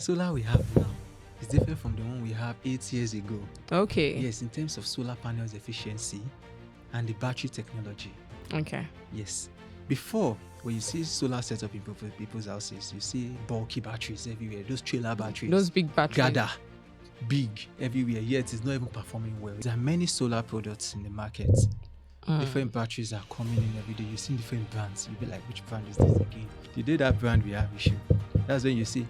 Solar we have now is different from the one we have 8 years ago. Okay. Yes, in terms of solar panels efficiency and the battery technology. Okay. Yes. Before, when you see solar setup in people's houses, you see bulky batteries everywhere. Those trailer batteries. Those big batteries. Gather. Big everywhere. Yet it's not even performing well. There are many solar products in the market. Different batteries are coming in every day. You see different brands. You'll be like, which brand is this again? The day that brand we have issue. That's when you see,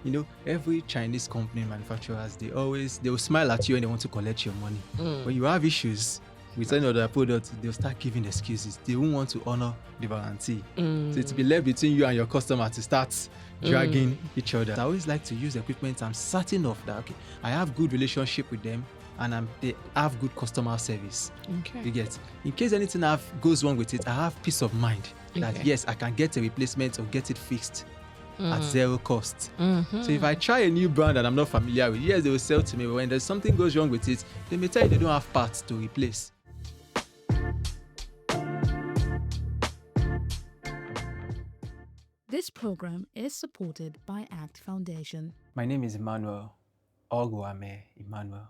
every Chinese company manufacturers, they will smile at you and they want to collect your money. When you have issues with any other product, they'll start giving excuses. They won't want to honor the warranty. So it's be left between you and your customer to start dragging each other. I always like to use equipment I'm certain of that, okay, I have good relationship with them and they have good customer service. Okay. You get, in case anything goes wrong with it, I have peace of mind that yes, I can get a replacement or get it fixed at zero cost. So if I try a new brand that I'm not familiar with, yes, they will sell to me, but when there's something goes wrong with it, they may tell you they don't have parts to replace. This program is supported by ACT Foundation. My name is Emmanuel Ogwame Emmanuel.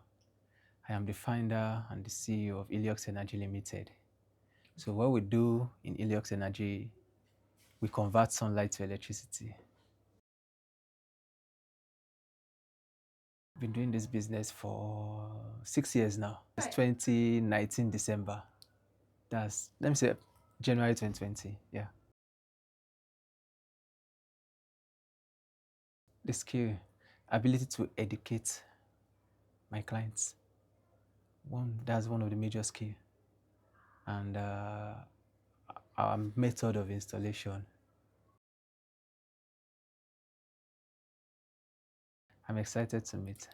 I am the founder and the CEO of Iliox Energy Limited. So what we do in Iliox Energy, we convert sunlight to electricity. Been doing this business for 6 years now. It's 2019 December. Let me say January 2020, yeah. The skill, ability to educate my clients. That's one of the major skills. And our method of installation. I'm excited to meet.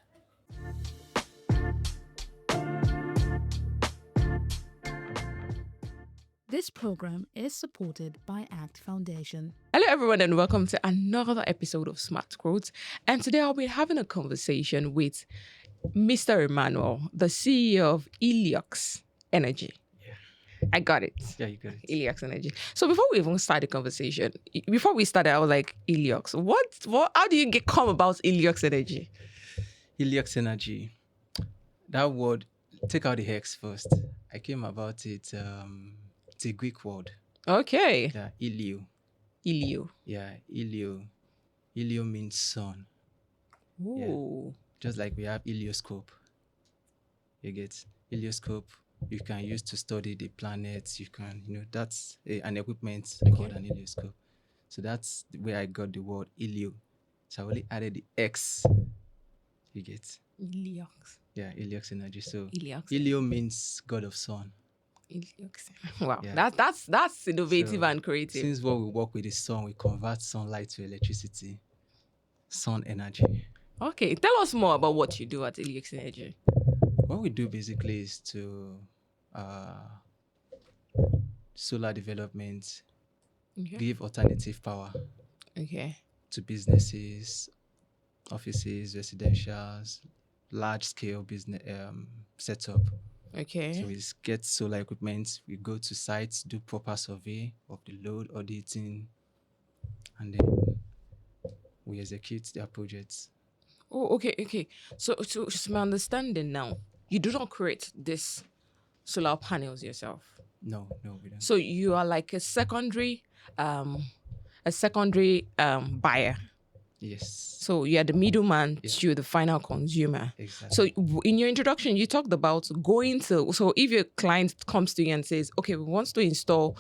This program is supported by ACT Foundation. Hello, everyone, and welcome to another episode of Smartgrowth. And today I'll be having a conversation with Mr. Emmanuel, the CEO of Iliox Energy. Yeah. I got it. Yeah, you got it. Iliox Energy. So before we even start the conversation, before we started, I was like, Iliox, how do you come about Iliox Energy? Iliox Energy. That word, take out the hex first. I came about it, it's a Greek word. Okay. Yeah, Ilio. Ilio. Yeah, Ilio. Ilio means sun. Ooh. Yeah. Just like we have helioscope. You get helioscope. You can use to study the planets. You can, that's an equipment called an helioscope. So that's where I got the word Ilio. So I only added the X. You get? Iliox. Yeah, Iliox Energy. So Iliox. Ilio means God of sun. Iliox. Wow, Yeah. that's innovative and creative. Since what we work with is sun, we convert sunlight to electricity. Sun energy. Okay, tell us more about what you do at Iliox Energy. What we do basically is to solar development, give alternative power to businesses, offices, residentials, large scale business setup. Okay. So we get solar equipment, we go to sites, do proper survey of the load, auditing, and then we execute their projects. Oh, okay. So just my understanding now, you do not create this solar panels yourself. No, we don't. So you are like a secondary buyer. Yes. So you are the middleman to the final consumer. Exactly. So in your introduction, you talked about so if your client comes to you and says, okay, we want to install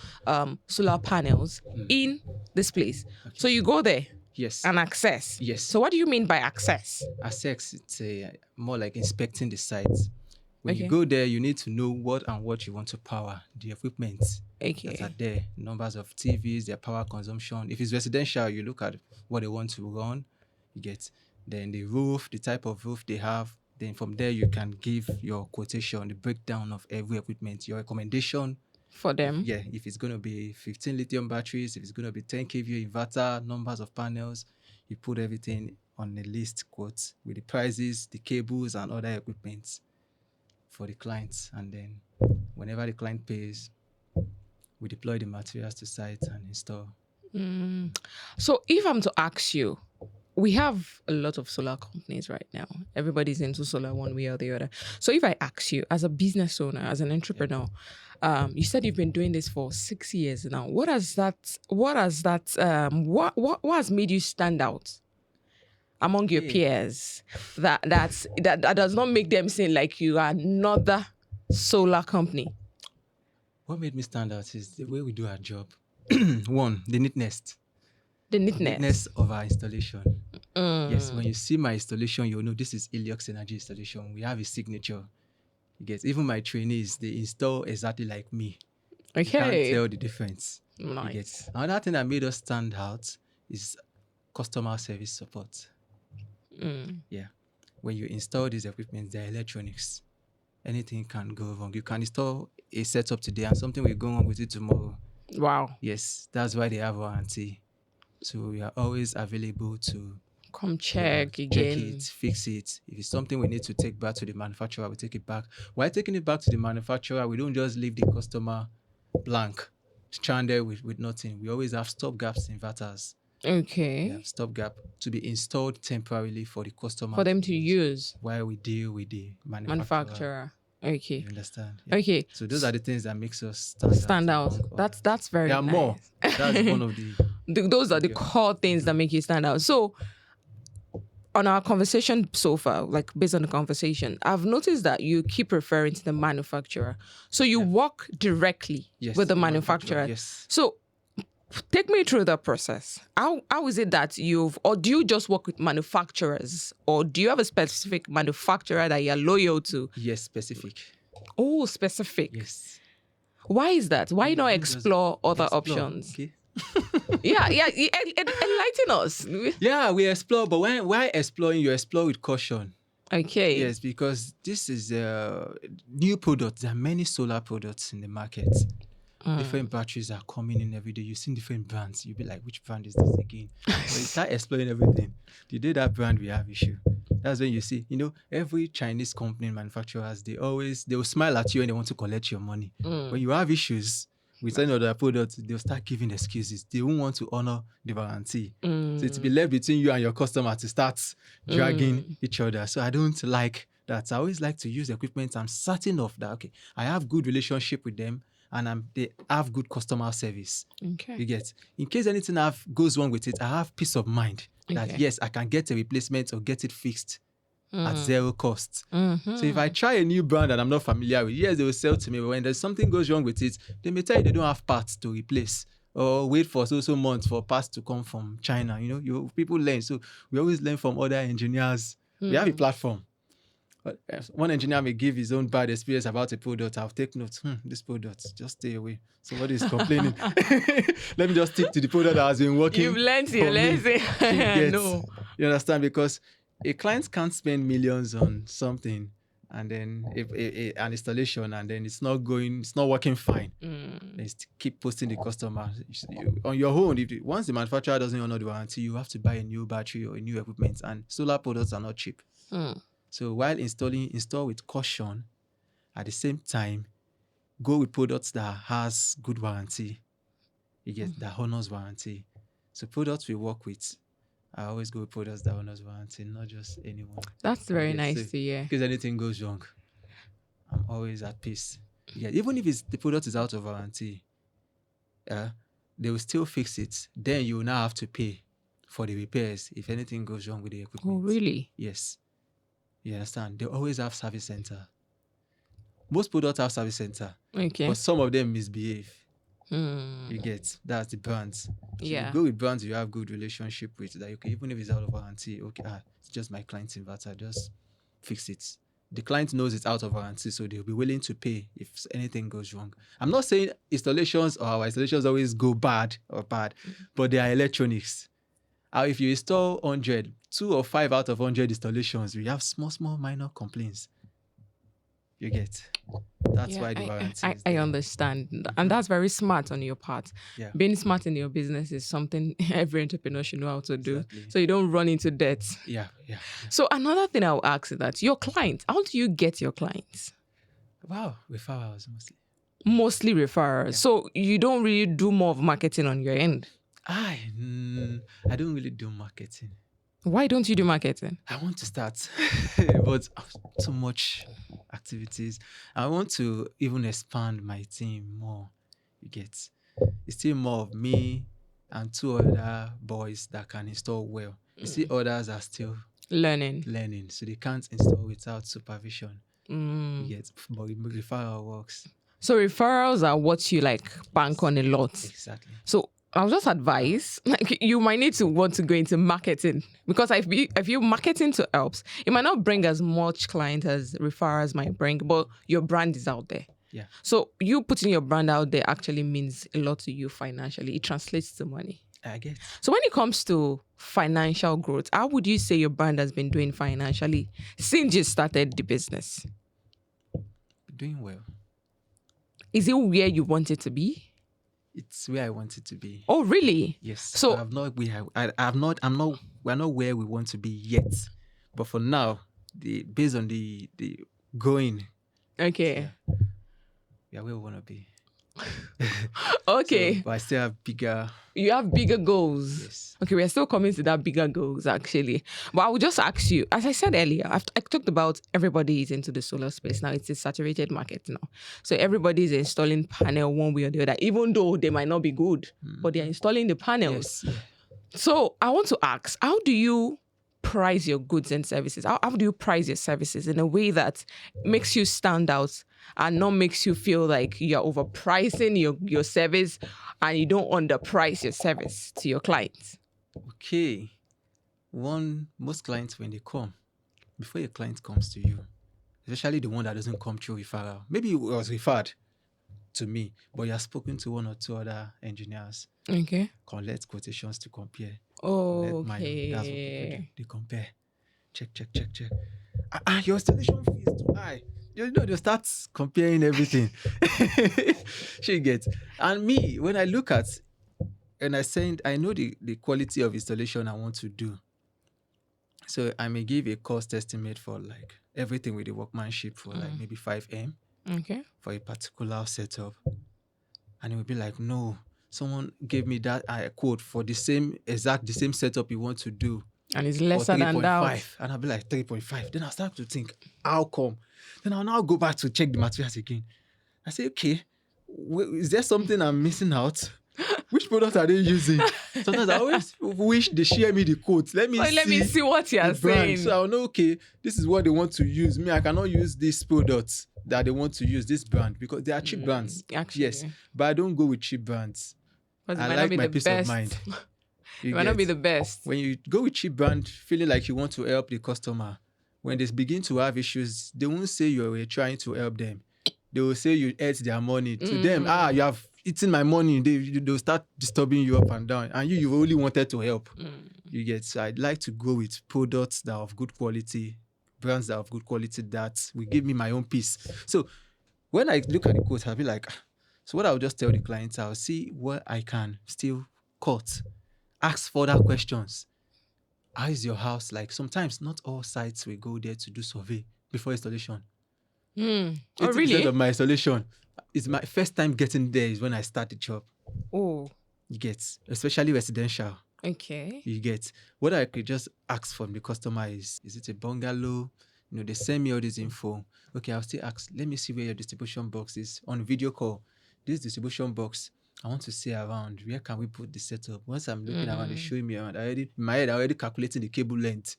solar panels in this place. Okay. So you go there. Yes. And access. Yes. So what do you mean by access? Access, it's more like inspecting the site. When you go there, you need to know what you want to power, the equipment that are there, numbers of TVs, their power consumption. If it's residential, you look at what they want to run, you get. Then the roof, the type of roof they have. Then from there, you can give your quotation, the breakdown of every equipment, your recommendation. For them? If it's going to be 15 lithium batteries, if it's going to be 10 kV inverter, numbers of panels, you put everything on the list quotes with the prices, the cables, and other equipment for the clients. And then whenever the client pays, we deploy the materials to site and install. So if I'm to ask you, we have a lot of solar companies right now. Everybody's into solar one way or the other. So if I ask you, as a business owner, as an entrepreneur, you said you've been doing this for 6 years now. What has made you stand out among your peers that does not make them seem like you are another solar company? What made me stand out is the way we do our job. One, the neatness. The neatness Of our installation. Yes, when you see my installation, you'll know this is Iliox Energy installation. We have a signature. You get, even my trainees, they install exactly like me. Okay. You can't tell the difference. Nice. You get. Another thing that made us stand out is customer service support. Yeah. When you install these equipment, they're electronics. Anything can go wrong. You can install a setup today and something will go wrong with it tomorrow. Wow. Yes, that's why they have warranty. So we are always available to come check again. Check it, fix it. If it's something we need to take back to the manufacturer, we take it back. While taking it back to the manufacturer, we don't just leave the customer blank, stranded with nothing. We always have stopgaps inverters. Okay. Yeah, stopgap to be installed temporarily for the customer. For them to use. While we deal with the manufacturer. Okay. You understand? Yeah. Okay. So those are the things that makes us stand out. That's very nice. More. That's one of those are the core things that make you stand out. So on our conversation so far, like based on the conversation, I've noticed that you keep referring to the manufacturer. So you work directly with the manufacturer. Yes. So take me through the process. How is it that or do you just work with manufacturers, or do you have a specific manufacturer that you're loyal to? Yes, specific. Oh, specific. Yes. Why is that? Why not explore other options? Okay. Yeah. Enlighten us. Yeah, we explore, but while exploring, you explore with caution. Okay. Yes, because this is a new product. There are many solar products in the market. Different batteries are coming in every day. You've seen different brands. You'll be like, which brand is this again? But you start exploring everything. The day that brand we have issue. That's when you see, every Chinese company manufacturers, they will smile at you and they want to collect your money. When you have issues with any other products, they'll start giving excuses. They won't want to honor the warranty. So it'll be left between you and your customer to start dragging each other. So I don't like that. I always like to use equipment. I'm certain of that. Okay, I have good relationship with them. And they have good customer service. Okay. You get. In case anything goes wrong with it, I have peace of mind that yes, I can get a replacement or get it fixed at zero cost. So if I try a new brand that I'm not familiar with, yes, they will sell to me. But when there's something goes wrong with it, they may tell you they don't have parts to replace or wait for so months for parts to come from China. People learn. So we always learn from other engineers. We have a platform. One engineer may give his own bad experience about a product. I'll take notes. This product, just stay away. Somebody is complaining. Let me just stick to the product that has been working. You've learned it. No. You understand? Because a client can't spend millions on something and then an installation and then it's not working fine. Then keep posting the customer. On your own, once the manufacturer doesn't honor the warranty, you have to buy a new battery or a new equipment, and solar products are not cheap. So while install with caution, at the same time, go with products that has good warranty. You get that honors warranty. So products we work with, I always go with products that honors warranty, not just anyone. That's very nice to hear. Because anything goes wrong, I'm always at peace. Yeah, even if the product is out of warranty, they will still fix it. Then you will now have to pay for the repairs if anything goes wrong with the equipment. Oh, really? Yes. You understand? They always have service center. Most products have service center. Okay. But some of them misbehave. You get? That's the brands. So you go with brands you have good relationship with. That even if it's out of warranty, it's just my client's inverter. Just fix it. The client knows it's out of warranty, so they'll be willing to pay if anything goes wrong. I'm not saying installations or our installations always go bad, but they are electronics. If you install 100, 2 or 5 out of 100 installations, we have small minor complaints. You get? That's why the warranty is I understand. And that's very smart on your part. Yeah. Being smart in your business is something every entrepreneur should know how to do. So you don't run into debt. Yeah. So another thing I'll ask is that your clients, how do you get your clients? Wow, referrals mostly. Mostly referrals. Yeah. So you don't really do more of marketing on your end? I don't really do marketing. Why don't you do marketing? I want to start, but too much activities. I want to even expand my team more. You get, it's still more of me and two other boys that can install well. You see, others are still Learning. so they can't install without supervision. You Mm. get, but referral works. So referrals are what you like bank on a lot. Exactly. So I'll just advise, like you might need to want to go into marketing, because if you marketing to helps, it might not bring as much client as referrals might bring, but your brand is out there. Yeah. So you putting your brand out there actually means a lot to you financially. It translates to money. I get. So when it comes to financial growth, how would you say your brand has been doing financially since you started the business? Doing well. Is it where you want it to be? It's where I want it to be. Oh, really? Yes. So I've not. We're not where we want to be yet. But for now, based on the going, okay. yeah, where we want to be. Okay. So, but I still have bigger. You have bigger goals. Yes. Okay, we're still coming to that bigger goals actually. But I will just ask you, as I said earlier, I talked about everybody is into the solar space now. It's a saturated market now. So everybody is installing panel one way or the other, even though they might not be good, but they're installing the panels. Yes. So I want to ask, how do you price your goods and services? How do you price your services in a way that makes you stand out and not makes you feel like you're overpricing your service and you don't underprice your service to your clients? Okay. Most clients, when they come, before your client comes to you, especially the one that doesn't come through referral, maybe it was referred to me, but you have spoken to one or two other engineers. Okay. Collect quotations to compare. Oh, That's what people do. okay. They compare. Check. Your installation fee is too high. You know, they start comparing everything. She gets. And me, when I look at and I know the quality of installation I want to do. So I may give a cost estimate for like everything with the workmanship for like maybe 5M Okay. for a particular setup. And it would be like, no, someone gave me that quote for the same setup you want to do. And it's For lesser than that. 3.5. And I'll be like 3.5. Then I'll start to think, how come? Then I'll now go back to check the materials again. I say, okay, is there something I'm missing out? Which products are they using? Sometimes I always wish they share me the quotes. Let me see what you're saying. So I'll know, okay, this is what they want to use. Me, I cannot use these products that they want to use, this brand, because they are cheap brands. Actually. Yes, but I don't go with cheap brands. Because I like my peace of mind. It might not be the best. When you go with cheap brand, feeling like you want to help the customer, when they begin to have issues, they won't say you were trying to help them. They will say you ate their money. To them, you have eaten my money. They'll start disturbing you up and down. And you only wanted to help. You get. So I'd like to go with products that are of good quality, brands that are of good quality that will give me my own peace. So when I look at the quote, I'll be like, so what I'll just tell the clients, I'll see what I can still cut. Ask further questions. How is your house like? Sometimes not all sites will go there to do survey before installation. Oh, really? Of my installation, it's my first time getting there is when I start the job. Oh. You get, especially residential. Okay. You get. What I could just ask from the customer is it a bungalow? You know, they send me all this info. Okay, I'll still ask, let me see where your distribution box is on video call. This distribution box, I want to see around. Where can we put the setup? Once I'm looking around, they're showing me around. In my head, I already calculating the cable length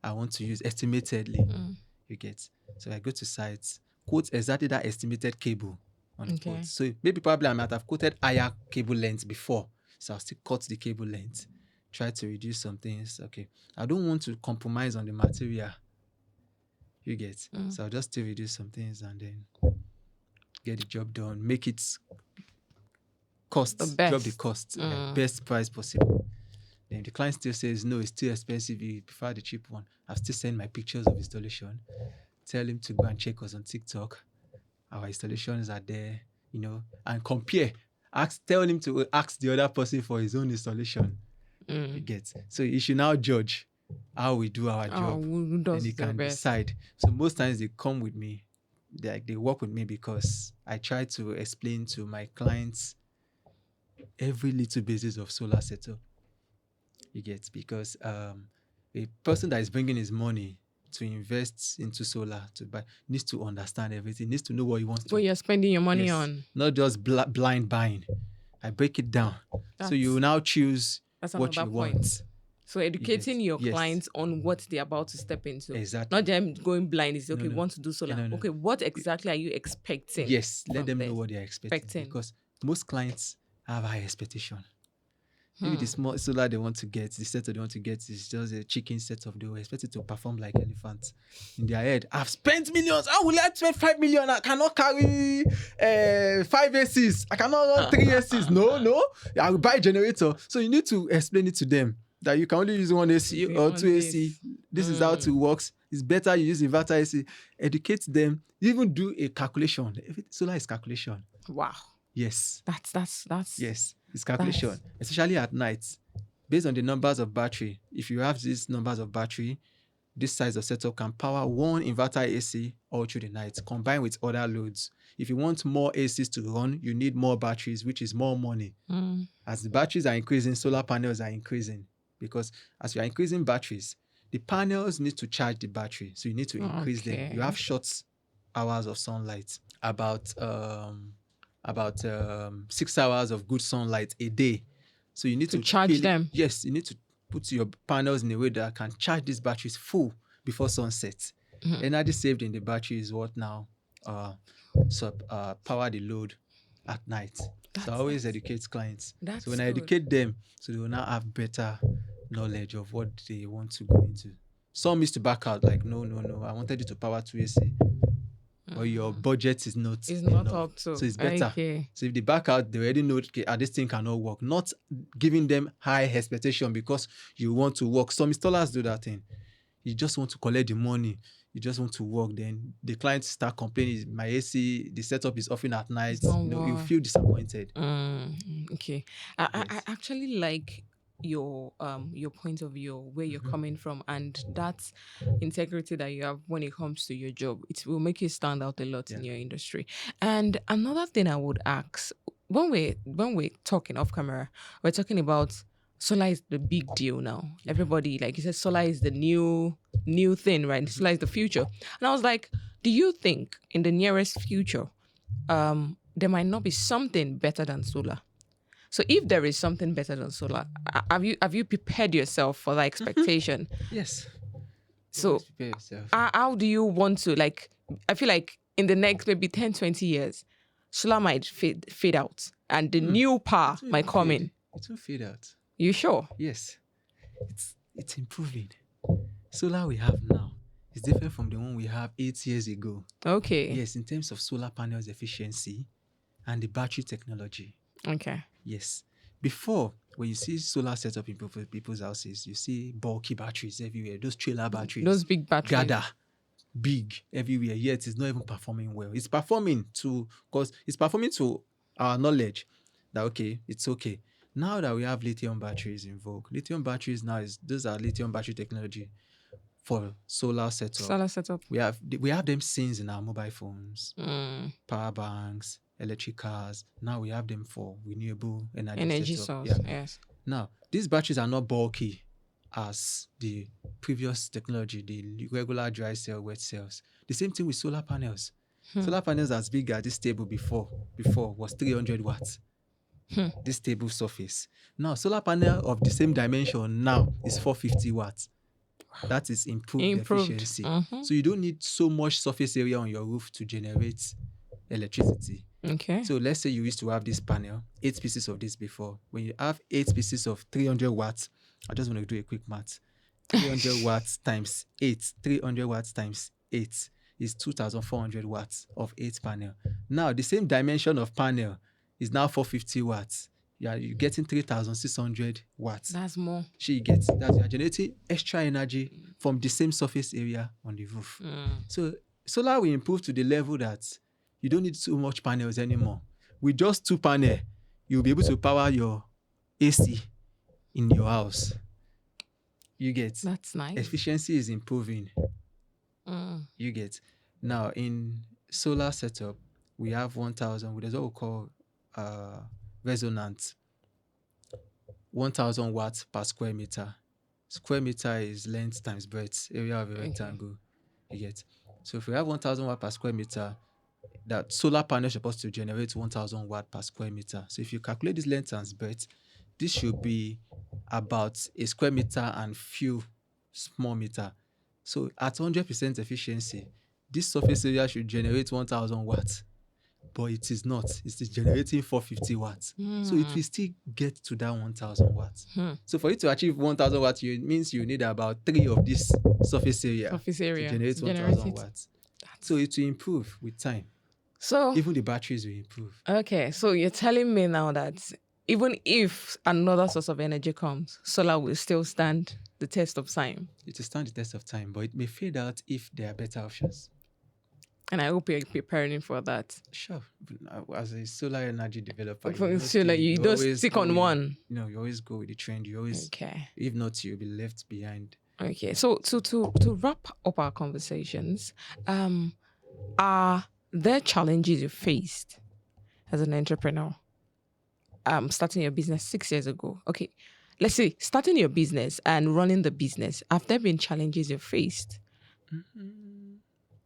I want to use estimatedly. You get. So I go to sites, quote exactly that estimated cable on the quote. So probably I might have quoted higher cable length before. So I'll still cut the cable length. Try to reduce some things. Okay. I don't want to compromise on the material. You get. So I'll just still reduce some things and then get the job done. Make it cost. Drop the cost. Best price possible. Then the client still says, no, it's too expensive. You prefer the cheap one. I'll still send my pictures of installation. Tell him to go and check us on TikTok. Our installations are there, you know, and compare. Tell him to ask the other person for his own installation. You get. So he should now judge how we do our job. And he can decide. So most times they come with me. They work with me because I try to explain to my clients every little basis of solar setup. You get, because a person that is bringing his money to invest into solar to buy needs to understand everything, needs to know what he wants to. What you're spending your money Yes, on. not just blind buying. I break it down. So you now choose That's what another you point. want. So educating your Yes. clients on what they're about to step into. Exactly. Not them going blind. It's okay, No. want to do solar. No. Okay, what exactly are you expecting? Yes, let from them this? know what they're expecting. Because most clients have high expectation. Maybe the small solar they want to get, the setup they want to get is just a chicken setup. They will expect it to perform like elephants. In their head, I've spent millions. How will I spend 5 million? I cannot carry 5 ACs. I cannot run 3 ACs. No. I will buy a generator. So you need to explain it to them that you can only use 1 AC or 2 AC. This is how it works. It's better you use inverter AC. Educate them. Even do a calculation. Solar is calculation. Wow. Yes. That's Yes, it's calculation, especially at night. Based on the numbers of battery, if you have these numbers of battery, this size of setup can power 1 inverter AC all through the night, combined with other loads. If you want more ACs to run, you need more batteries, which is more money. As the batteries are increasing, solar panels are increasing. Because as you are increasing batteries, the panels need to charge the battery. So you need to increase them. You have short hours of sunlight. About 6 hours of good sunlight a day. So you need to charge them. Yes, you need to put your panels in a way that can charge these batteries full before sunset. Energy saved in the battery is what now power the load at night. So I always educate clients. So when I educate them, so they will now have better knowledge of what they want to go into. Some used to back out like, no, I wanted you to power 2 AC. Or your budget is not up to. So it's better. Okay. So if they back out, they already know, okay, this thing cannot work. Not giving them high expectation because you want to work. Some installers do that thing. You just want to collect the money. You just want to work. Then the clients start complaining, my AC, the setup is often at night. You feel disappointed. Okay. I actually like your point of view, where you're coming from, and that integrity that you have when it comes to your job. It will make you stand out a lot in your industry. And another thing I would ask, when we're talking off camera, we're talking about solar is the big deal now. Everybody, like you said, solar is the new thing, right? Solar is the future. And I was like, do you think in the nearest future there might not be something better than solar? So if there is something better than solar, have you prepared yourself for that expectation? Yes. So prepare yourself. How do you want to, like, I feel like in the next maybe 10, 20 years, solar might fade out and the new power might come in. It will fade out. You sure? Yes. It's improving. Solar we have now is different from the one we have 8 years ago. Okay. Yes, in terms of solar panels efficiency and the battery technology. Okay. Yes. Before, when you see solar setup in people's houses, you see bulky batteries everywhere. Those trailer batteries. Those big batteries. Gather. Big everywhere. Yet it's not even performing well. It's performing to our knowledge that, okay, it's okay. Now that we have lithium batteries in vogue, lithium batteries those are lithium battery technology for solar setup. Solar setup. We have them scenes in our mobile phones, power banks, electric cars. Now we have them for renewable energy source. Yeah. Yes. Now these batteries are not bulky as the previous technology, the regular dry cell, wet cells. The same thing with solar panels. Solar panels as big as this table before was 300 watts. This table surface. Now solar panel of the same dimension now is 450 watts. That is improved efficiency. So you don't need so much surface area on your roof to generate electricity. Okay. So let's say you used to have this panel, 8 pieces of this before. When you have 8 pieces of 300 watts, I just want to do a quick math. 300 watts times 8, 300 watts times 8 is 2,400 watts of 8 panel. Now the same dimension of panel is now 450 watts. You're getting 3,600 watts. That's more. You're generating extra energy from the same surface area on the roof. So solar will improve to the level that you don't need so much panels anymore. With just 2 panels, you'll be able to power your AC in your house. You get. That's nice. Efficiency is improving. You get. Now in solar setup, we have 1,000. There's what we call resonance. 1,000 watts per square meter. Square meter is length times breadth, area of a rectangle. You get. So if we have 1,000 watt per square meter, that solar panel is supposed to generate 1,000 watt per square meter. So if you calculate this length times breadth, this should be about a square meter and few small meter. So at 100% efficiency, this surface area should generate 1,000 watts, but it is not. It is generating 450 watts. So it will still get to that 1,000 watts. So for you to achieve 1,000 watts, it means you need about 3 of this surface area to generate 1,000 watts. So it will improve with time. So even the batteries will improve. Okay, so you're telling me now that even if another source of energy comes, solar will still stand the test of time. It will stand the test of time, but it may fade out if there are better options. And I hope you're preparing for that. Sure. As a solar energy developer, you don't stick on one. You always go with the trend. You always, if not, you'll be left behind. Okay, so to wrap up our conversations, are there challenges you faced as an entrepreneur? Starting your business 6 years ago. Okay, let's say starting your business and running the business. Have there been challenges you faced?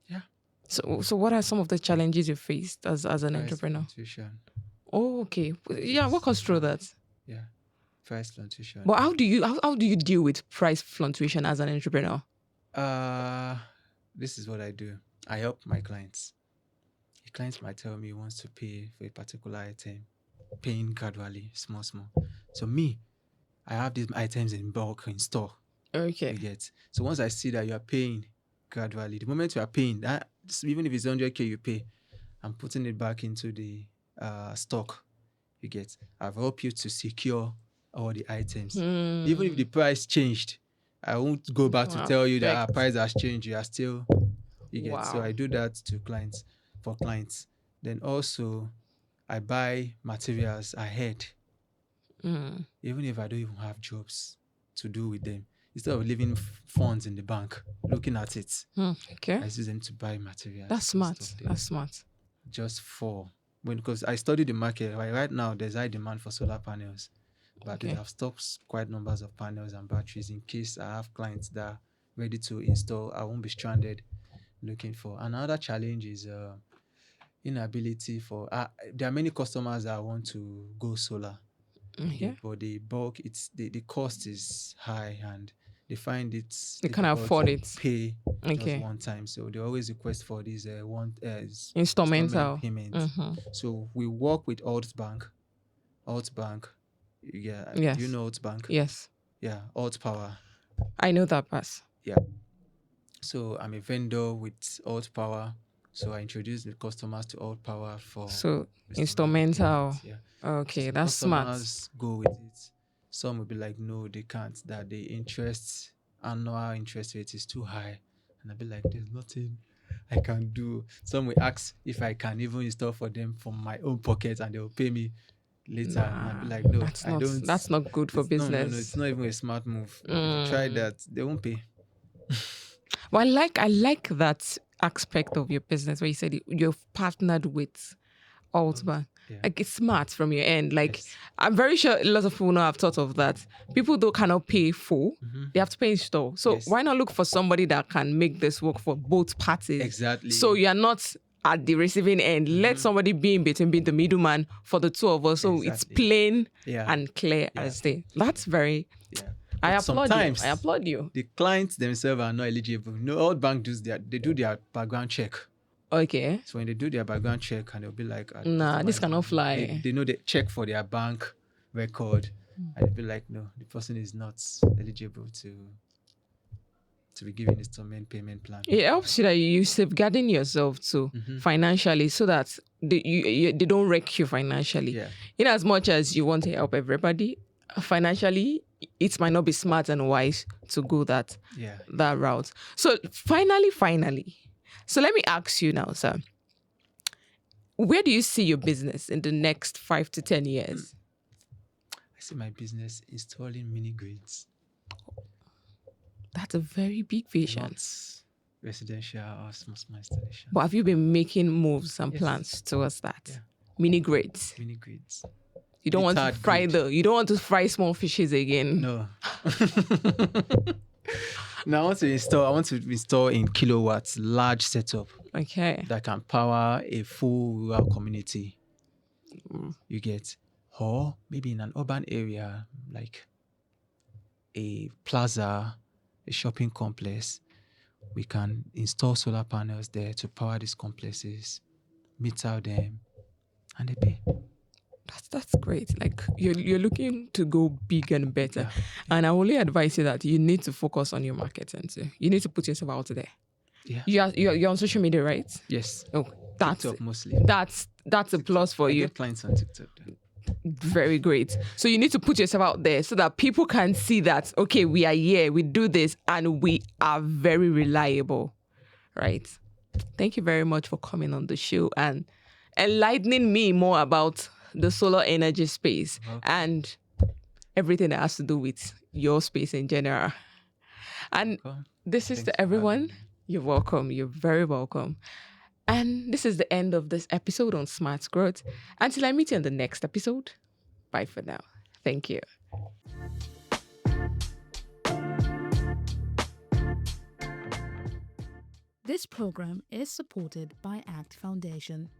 Yeah. So what are some of the challenges you faced as an entrepreneur? Fluctuation. Oh, okay. Yeah, walk us through that. Yeah, price fluctuation. But how do you deal with price fluctuation as an entrepreneur? This is what I do. I help my clients. The clients might tell me he wants to pay for a particular item, paying gradually, small. So me, I have these items in bulk in store. Okay. You get. So once I see that you are paying gradually, the moment you are paying, that even if it's 100K you pay, I'm putting it back into the stock. You get. I've helped you to secure all the items. Even if the price changed, I won't go back to tell you that our price has changed. You are still, you get. So I do that to clients, for clients. Then also, I buy materials ahead. Even if I don't even have jobs to do with them, instead of leaving funds in the bank, looking at it, okay, I use them to buy materials. That's smart. That's smart. Just because I study the market. Right now, there's high demand for solar panels, but they have stocked quite numbers of panels and batteries in case I have clients that are ready to install. I won't be stranded looking for. Another challenge is inability for. There are many customers that want to go solar. But the bulk, the cost is high and they find it's they can't afford it. Pay just one time, so they always request for this installment payment. So we work with Altbank. Yeah, yes. Do you know Altbank? Yes. Yeah, Alt Power. I know that pass. Yeah. So I'm a vendor with Alt Power. So I introduce the customers to Alt Power for instrumental. Yeah. Okay, so that's smart. Customers go with it. Some will be like, no, they can't. That the annual interest rate is too high, and I'll be like, there's nothing I can do. Some will ask if I can even install for them from my own pocket, and they will pay me later. And I'll be like, no, That's not good for business. No, it's not even a smart move. If you try that, they won't pay. Well, I like that aspect of your business where you said you've partnered with Altbank. Like, it's smart from your end. Like, I'm very sure a lot of people now have thought of that. People cannot pay full. They have to pay in store. So why not look for somebody that can make this work for both parties? Exactly. So you're not at the receiving end. Let somebody be in between, be the middleman for the two of us. So it's plain and clear as day. That's very... I applaud you. The clients themselves are not eligible. All banks do their background check. Okay. So when they do their background check, and they'll be like, nah, this cannot fly. They know they check for their bank record, and they'll be like, no, the person is not eligible to be given installment payment plan. It helps you that you safeguarding yourself too financially, so that they don't wreck you financially. Yeah. In as much as you want to help everybody financially, it might not be smart and wise to go that route. So finally. So let me ask you now, sir. Where do you see your business in the next 5 to 10 years? I see my business installing mini grids. That's a very big vision. Not residential or small installation. But have you been making moves and plans towards that? Yeah. Mini grids. Mini grids. You don't want to third fry grade. you don't want to fry small fishes again. No. Now I want to install in kilowatts large setup Okay. that can power a full rural community. You get, or maybe in an urban area like a plaza, a shopping complex, we can install solar panels there to power these complexes, meter them, and they pay. That's great. Like you're looking to go big and better. Yeah. And I only advise you that you need to focus on your marketing too. You need to put yourself out there. Yeah. You're on social media, right? Yes. Oh, that's TikTok mostly. that's a plus for I you. get clients on TikTok. Very great. So you need to put yourself out there so that people can see that, okay, we are here, we do this, and we are very reliable, right? Thank you very much for coming on the show and enlightening me more about the solar energy space and everything that has to do with your space in general. And this is Thanks to for everyone. having me. You're welcome. You're very welcome. And this is the end of this episode on Smart Growth. Until I meet you in the next episode, bye for now. Thank you. This program is supported by ACT Foundation.